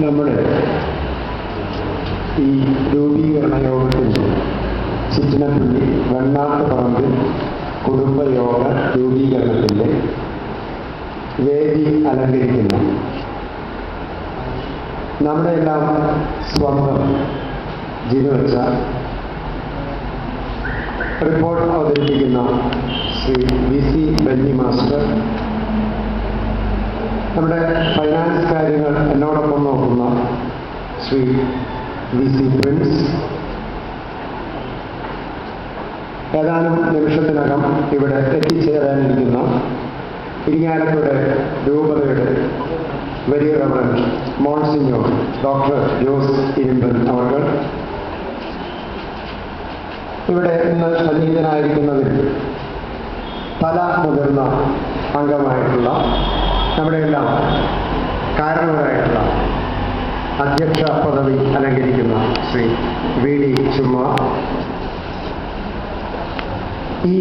നമ്മുടെ ഈ രൂപീകരണ യോഗത്തിൻ്റെ ചിറ്റിനപ്പള്ളി വെണ്ണാട്ടുപറമ്പിൽ കുടുംബയോഗ രൂപീകരണത്തിൻ്റെ വേദി അലങ്കരിക്കുന്ന നമ്മുടെ എല്ലാം സ്വന്തം ജിനുവച്ച റിപ്പോർട്ട് അവതരിപ്പിക്കുന്ന ശ്രീ VC ബെന്നി മാസ്റ്റർ, നമ്മുടെ ഫൈനാൻസ് കാര്യങ്ങൾ എന്നോടൊപ്പം നോക്കുന്ന ശ്രീ VC പ്രിൻസ്, ഏതാനും നിമിഷത്തിനകം ഇവിടെ എത്തിച്ചേരാനിരിക്കുന്ന ഇരിങ്ങാലക്കുട രൂപതയുടെ വലിയ റവറൻഡ് മോൺസിഞ്ഞോർ ഡോക്ടർ ജോസ് ഇരുമ്പൻ അവർ, ഇവിടെ ഇന്ന് സന്നിഹിതനായിരിക്കുന്നതിൽ പല മുതിർന്ന അംഗമായിട്ടുള്ള നമ്മുടെ എല്ലാം കാരണവരായിട്ടുള്ള അധ്യക്ഷ പദവി അലങ്കരിക്കുന്ന ശ്രീ VD ചുമ്മ, ഈ